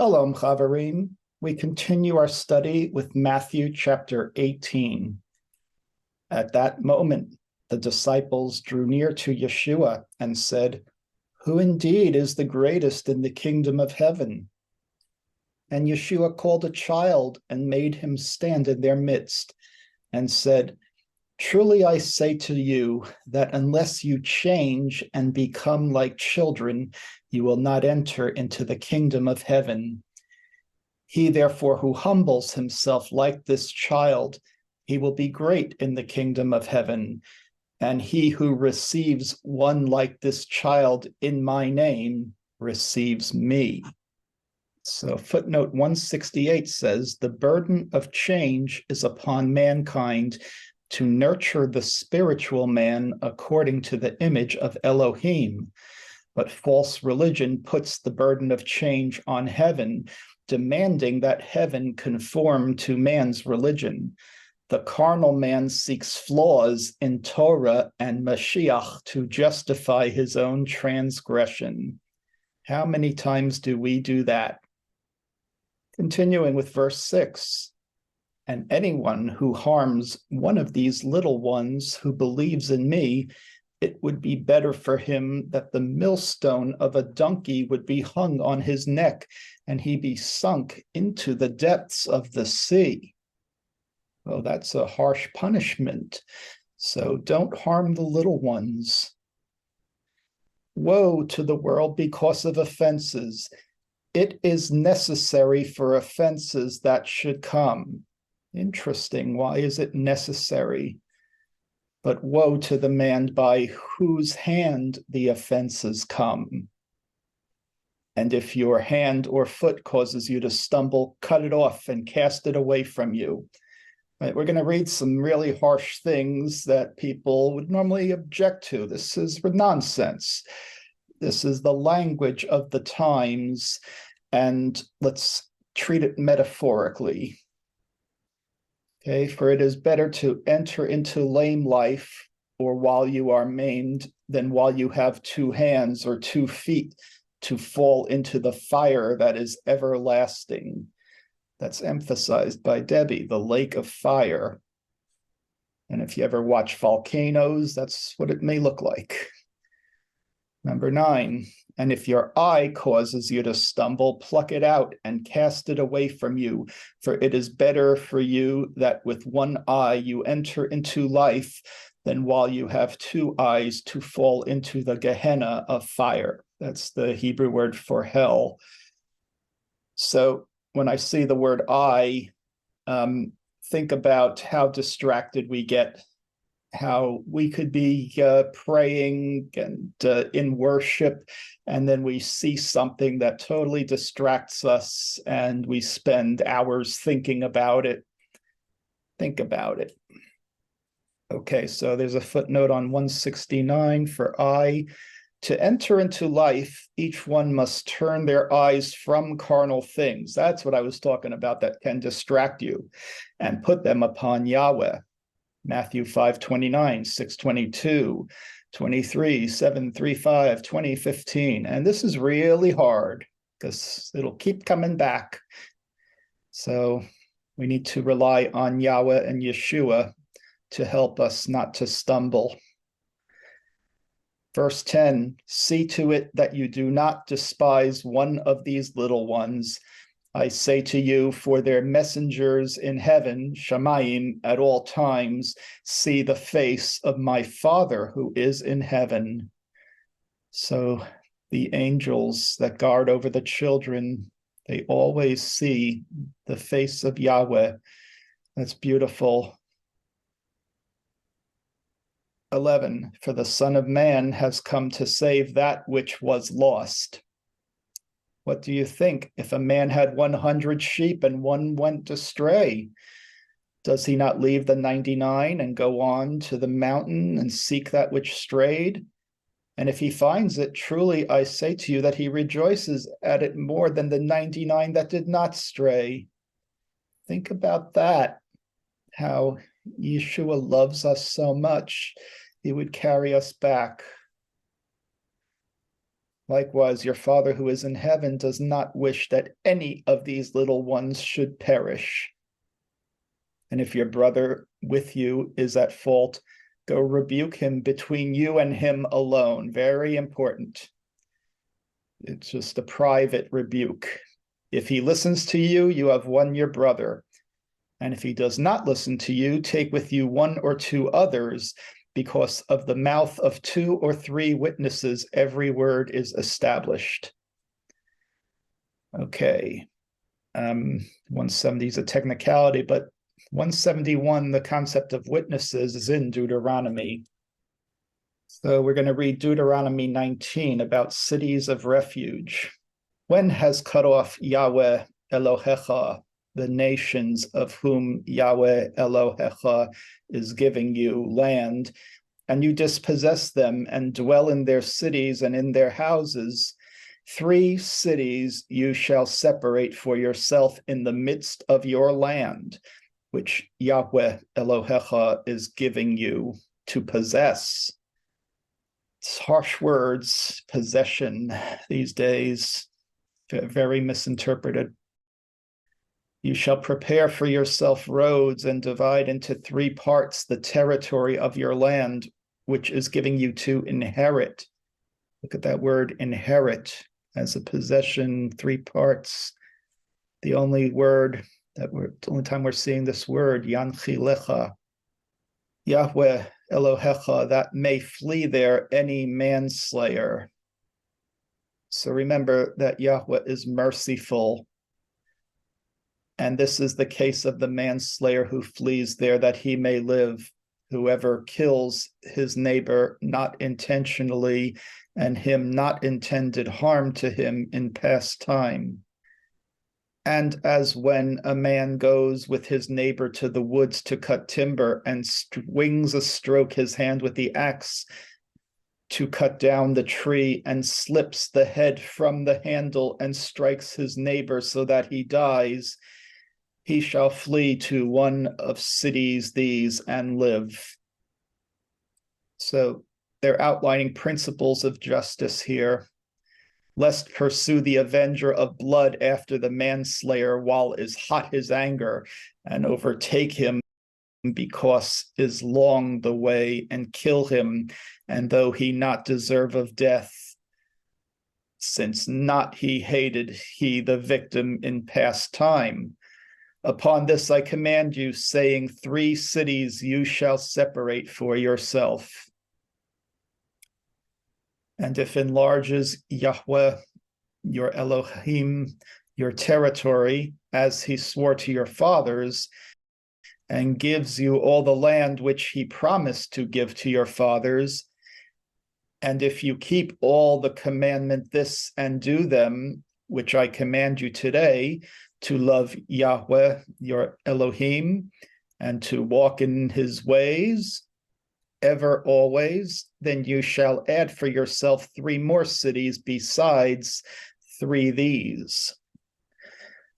Shalom, Chavarim. We continue our study with Matthew chapter 18. At that moment, the disciples drew near to Yeshua and said, "Who indeed is the greatest in the kingdom of heaven?" And Yeshua called a child and made him stand in their midst and said, "Truly I say to you that unless you change and become like children, you will not enter into the kingdom of heaven. He, therefore, who humbles himself like this child, he will be great in the kingdom of heaven. And he who receives one like this child in my name receives me." So footnote 168 says, "The burden of change is upon mankind to nurture the spiritual man according to the image of Elohim. But false religion puts the burden of change on heaven, demanding that heaven conform to man's religion. The carnal man seeks flaws in Torah and Mashiach to justify his own transgression." How many times do we do that? Continuing with verse 6. "And anyone who harms one of these little ones who believes in me, it would be better for him that the millstone of a donkey would be hung on his neck and he be sunk into the depths of the sea." Well, that's a harsh punishment. So don't harm the little ones. "Woe to the world because of offenses. It is necessary for offenses that should come." Interesting. Why is it necessary? "But woe to the man by whose hand the offenses come. And if your hand or foot causes you to stumble, cut it off and cast it away from you." Right, we're going to read some really harsh things that people would normally object to. This is nonsense. This is the language of the times, and let's treat it metaphorically. Okay, "For it is better to enter into lame life, or while you are maimed, than while you have 2 hands or 2 feet to fall into the fire that is everlasting." That's emphasized by Debbie, the lake of fire. And if you ever watch volcanoes, that's what it may look like. Number 9, "And if your eye causes you to stumble, pluck it out and cast it away from you. For it is better for you that with one eye you enter into life than while you have 2 eyes to fall into the Gehenna of fire." That's the Hebrew word for hell. So when I see the word eye, think about how distracted we get, how we could be praying and in worship, and then we see something that totally distracts us, and we spend hours thinking about it. Think about it. Okay, so there's a footnote on 169 for eye. "To enter into life, each one must turn their eyes from carnal things." That's what I was talking about that can distract you, "and put them upon Yahweh." Matthew 5:29, 6:22, 23, 7:35, 20:15. And this is really hard because it'll keep coming back. So we need to rely on Yahweh and Yeshua to help us not to stumble. Verse 10, "See to it that you do not despise one of these little ones. I say to you, for their messengers in heaven, Shamayim, at all times see the face of my Father who is in heaven." So the angels that guard over the children, they always see the face of Yahweh. That's beautiful. 11, "For the Son of Man has come to save that which was lost." What do you think? If a man had 100 sheep and one went astray, does he not leave the 99 and go on to the mountain and seek that which strayed? And if he finds it, truly I say to you that he rejoices at it more than the 99 that did not stray. Think about that, how Yeshua loves us so much, he would carry us back. Likewise, your Father who is in heaven does not wish that any of these little ones should perish. And if your brother with you is at fault, go rebuke him between you and him alone. Very important. It's just a private rebuke. If he listens to you, you have won your brother. And if he does not listen to you, take with you one or two others, because of the mouth of 2 or 3 witnesses, every word is established. Okay. 170 is a technicality, but 171, the concept of witnesses, is in Deuteronomy. So we're going to read Deuteronomy 19 about cities of refuge. When has cut off Yahweh Elohecha the nations of whom Yahweh Elohecha is giving you land, and you dispossess them and dwell in their cities and in their houses, 3 cities you shall separate for yourself in the midst of your land, which Yahweh Elohecha is giving you to possess. It's harsh words, possession, these days, very misinterpreted. You shall prepare for yourself roads and divide into 3 parts the territory of your land, which is giving you to inherit. Look at that word, inherit, as a possession, 3 parts. The only time we're seeing this word, yanchilecha, Yahweh Elohecha, that may flee there any manslayer. So remember that Yahweh is merciful. And this is the case of the manslayer who flees there that he may live. Whoever kills his neighbor not intentionally, and him not intended harm to him in past time. And as when a man goes with his neighbor to the woods to cut timber and swings a stroke his hand with the axe to cut down the tree and slips the head from the handle and strikes his neighbor so that he dies, he shall flee to one of cities these and live. So they're outlining principles of justice here. Lest pursue the avenger of blood after the manslayer while is hot his anger, and overtake him because is long the way, and kill him, and though he not deserve of death, since not he hated he the victim in past time. Upon this I command you, saying, 3 cities you shall separate for yourself. And if enlarges Yahweh, your Elohim, your territory, as he swore to your fathers, and gives you all the land which he promised to give to your fathers, and if you keep all the commandment this and do them, which I command you today, to love Yahweh, your Elohim, and to walk in his ways, ever always, then you shall add for yourself 3 more cities besides 3 these.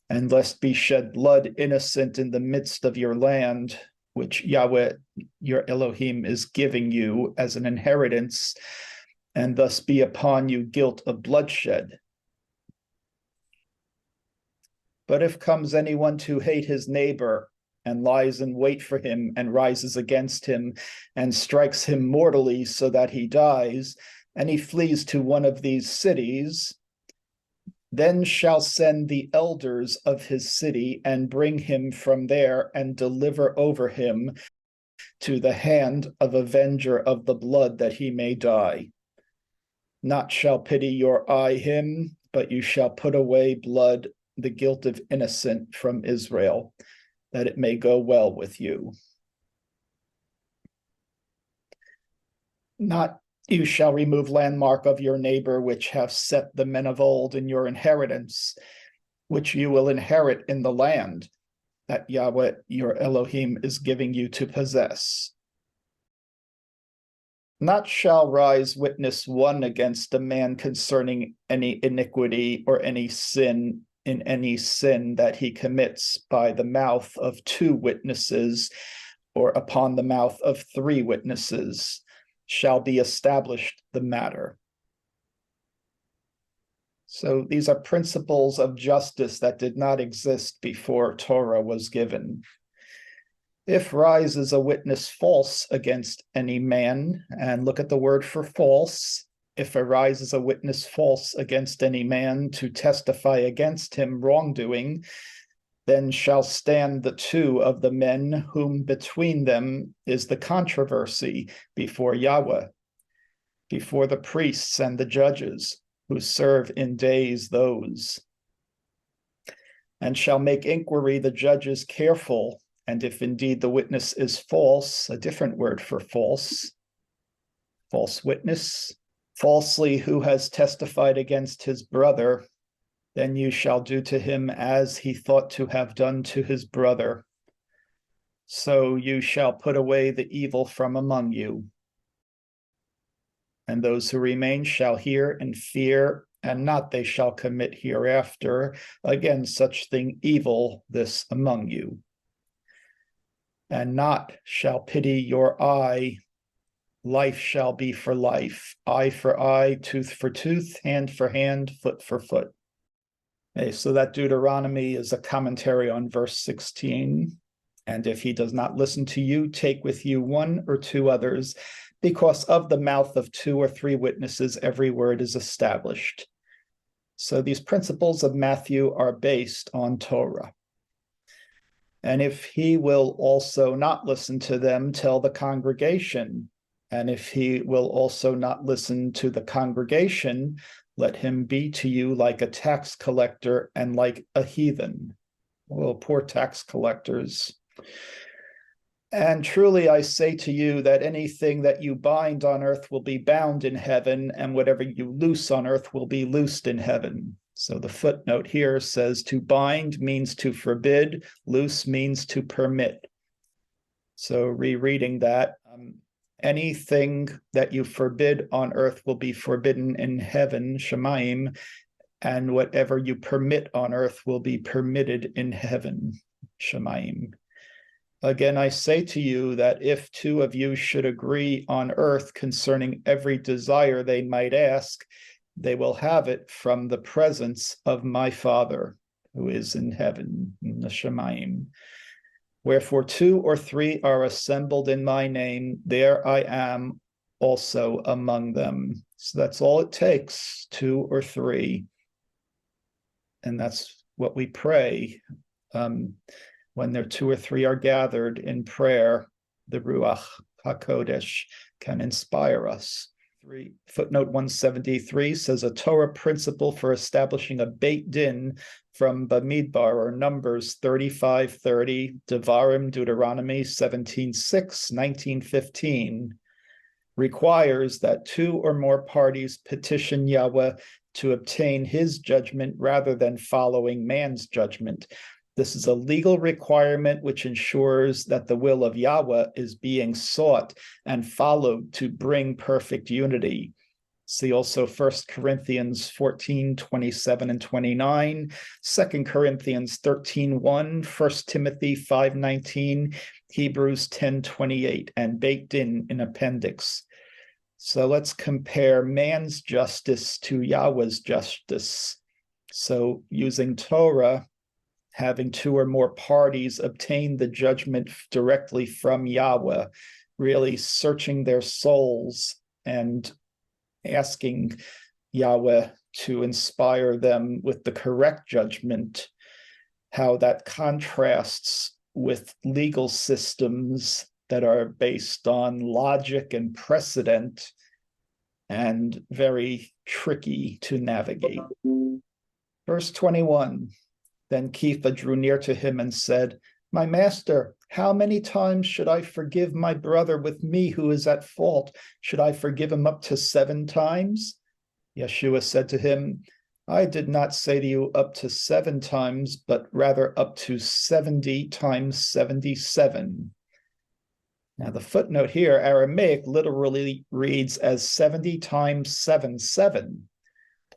And lest be shed blood innocent in the midst of your land, which Yahweh, your Elohim, is giving you as an inheritance, and thus be upon you guilt of bloodshed. But if comes anyone to hate his neighbor, and lies in wait for him, and rises against him, and strikes him mortally so that he dies, and he flees to one of these cities, then shall send the elders of his city, and bring him from there, and deliver over him to the hand of avenger of the blood, that he may die. Not shall pity your eye him, but you shall put away blood, the guilt of innocent from Israel, that it may go well with you. Not you shall remove landmark of your neighbor, which have set the men of old in your inheritance, which you will inherit in the land that Yahweh your Elohim is giving you to possess. Not shall rise witness one against a man concerning any iniquity or any sin in any sin that he commits by the mouth of 2 witnesses or upon the mouth of 3 witnesses shall be established the matter. So these are principles of justice that did not exist before Torah was given. If rises a witness false against any man, and look at the word for false, if arises a witness false against any man to testify against him wrongdoing, then shall stand the two of the men whom between them is the controversy before Yahweh, before the priests and the judges who serve in days those, and shall make inquiry the judges careful, and if indeed the witness is false, a different word for false, false witness, falsely who has testified against his brother, then you shall do to him as he thought to have done to his brother. So you shall put away the evil from among you. And those who remain shall hear and fear, and not they shall commit hereafter again such thing evil this among you. And not shall pity your eye, life shall be for life, eye for eye, tooth for tooth, hand for hand, foot for foot. Okay, so that Deuteronomy is a commentary on verse 16. And if he does not listen to you, take with you one or two others, because of the mouth of two or three witnesses, every word is established. So these principles of Matthew are based on Torah. And if he will also not listen to them, tell the congregation. And if he will also not listen to the congregation, let him be to you like a tax collector and like a heathen. Well, poor tax collectors. And truly I say to you that anything that you bind on earth will be bound in heaven, and whatever you loose on earth will be loosed in heaven. So the footnote here says to bind means to forbid, loose means to permit. So rereading that, anything that you forbid on earth will be forbidden in heaven, Shemaim, and whatever you permit on earth will be permitted in heaven, Shemaim. Again, I say to you that if two of you should agree on earth concerning every desire they might ask, they will have it from the presence of my Father who is in heaven, in the Shemaim. Wherefore 2 or 3 are assembled in my name, there I am also among them. So that's all it takes, 2 or 3. And that's what we pray. When there 2 or 3 are gathered in prayer, the Ruach HaKodesh can inspire us. Footnote 173 says a Torah principle for establishing a Beit Din from Bamidbar, or Numbers 35:30, Devarim, Deuteronomy 17:6, 19:15, requires that 2 or more parties petition Yahweh to obtain his judgment rather than following man's judgment. This is a legal requirement which ensures that the will of Yahweh is being sought and followed to bring perfect unity. See also 1 Corinthians 14:27 and 29, 2 Corinthians 13:1, 1 Timothy 5:19, Hebrews 10:28, and baked in appendix. So let's compare man's justice to Yahweh's justice. So using Torah, having 2 or more parties obtain the judgment directly from Yahweh, really searching their souls and asking Yahweh to inspire them with the correct judgment, how that contrasts with legal systems that are based on logic and precedent and very tricky to navigate. Verse 21. Then Kepha drew near to him and said, my master, how many times should I forgive my brother with me who is at fault? Should I forgive him up to 7 times? Yeshua said to him, I did not say to you up to 7 times, but rather up to 70 times 77. Now the footnote here, Aramaic, literally reads as 70 times 77.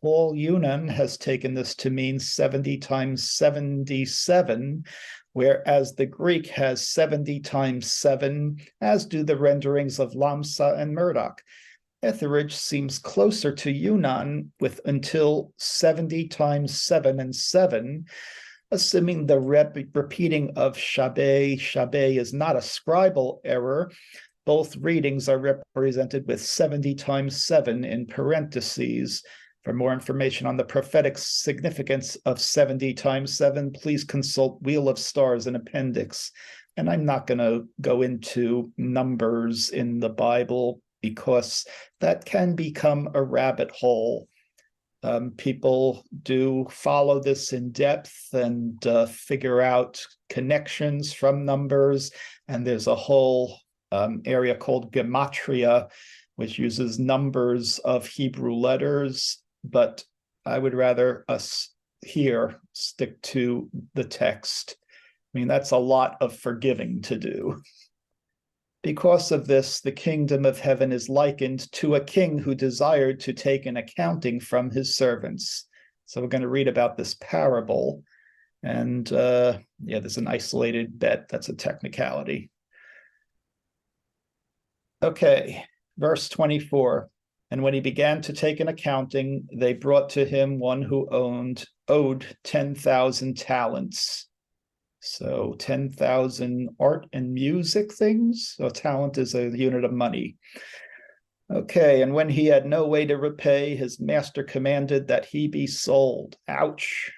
Paul Yunan has taken this to mean 70 times 77, whereas the Greek has 70 times 7, as do the renderings of Lamsa and Murdoch. Etheridge seems closer to Yunnan with until 70 times 7 and 7, assuming the repeating of Shabbat is not a scribal error. Both readings are represented with 70 times 7 in parentheses. For more information on the prophetic significance of 70 times 7, please consult Wheel of Stars and Appendix. And I'm not going to go into numbers in the Bible because that can become a rabbit hole. People do follow this in depth and figure out connections from numbers. And there's a whole area called gematria, which uses numbers of Hebrew letters. But I would rather us here stick to the text. I mean, that's a lot of forgiving to do. Because of this, the kingdom of heaven is likened to a king who desired to take an accounting from his servants. So we're going to read about this parable. And there's an isolated bet. That's a technicality. Okay, verse 24. And when he began to take an accounting, they brought to him one who owed 10,000 talents. So 10,000 art and music things. So talent is a unit of money. Okay, and when he had no way to repay, his master commanded that he be sold. Ouch.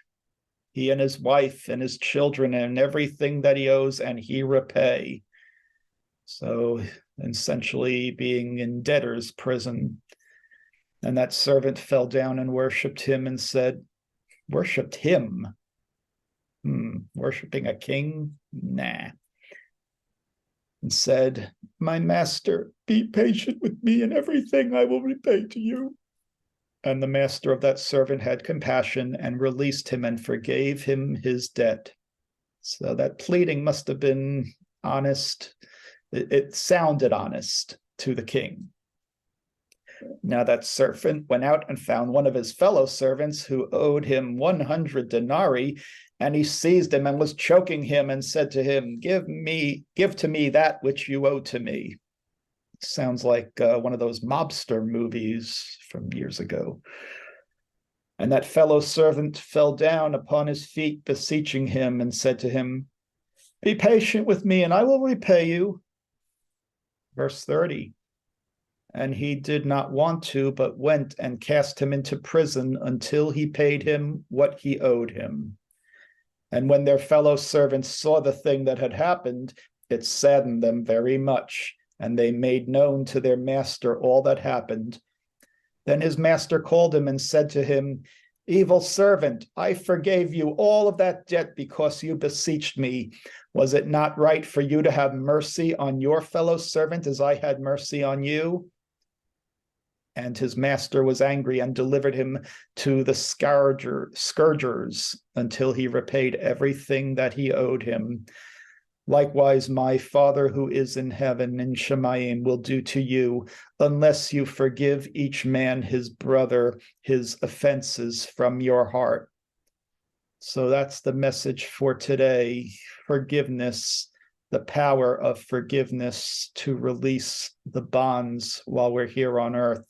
He and his wife and his children and everything that he owes, and he repay. So essentially being in debtor's prison. And that servant fell down and worshipped him and said, worshipped him? Worshipping a king? Nah. And said, my master, be patient with me, and everything I will repay to you. And the master of that servant had compassion and released him and forgave him his debt. So that pleading must have been honest. It sounded honest to the king. Now that servant went out and found one of his fellow servants who owed him 100 denarii, and he seized him and was choking him and said to him, give to me that which you owe to me. Sounds like one of those mobster movies from years ago. And that fellow servant fell down upon his feet, beseeching him, and said to him, be patient with me, and I will repay you. Verse 30. And he did not want to, but went and cast him into prison until he paid him what he owed him. And when their fellow servants saw the thing that had happened, it saddened them very much, and they made known to their master all that happened. Then his master called him and said to him, evil servant, I forgave you all of that debt because you beseeched me. Was it not right for you to have mercy on your fellow servant as I had mercy on you? And his master was angry and delivered him to the scourgers until he repaid everything that he owed him. Likewise, my Father who is in heaven in Shemayim will do to you, unless you forgive each man his brother his offenses from your heart. So that's the message for today. Forgiveness, the power of forgiveness to release the bonds while we're here on earth.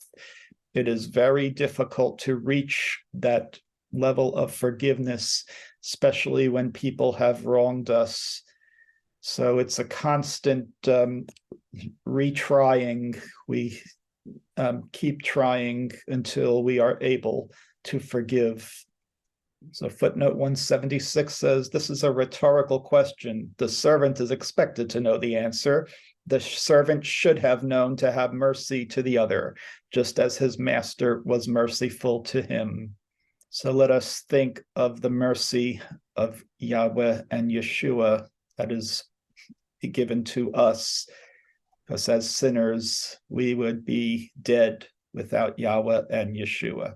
It is very difficult to reach that level of forgiveness, especially when people have wronged us. So it's a constant retrying. We keep trying until we are able to forgive. So footnote 176 says, this is a rhetorical question. The servant is expected to know the answer. The servant should have known to have mercy to the other, just as his master was merciful to him. So let us think of the mercy of Yahweh and Yeshua that is given to us, because as sinners, we would be dead without Yahweh and Yeshua.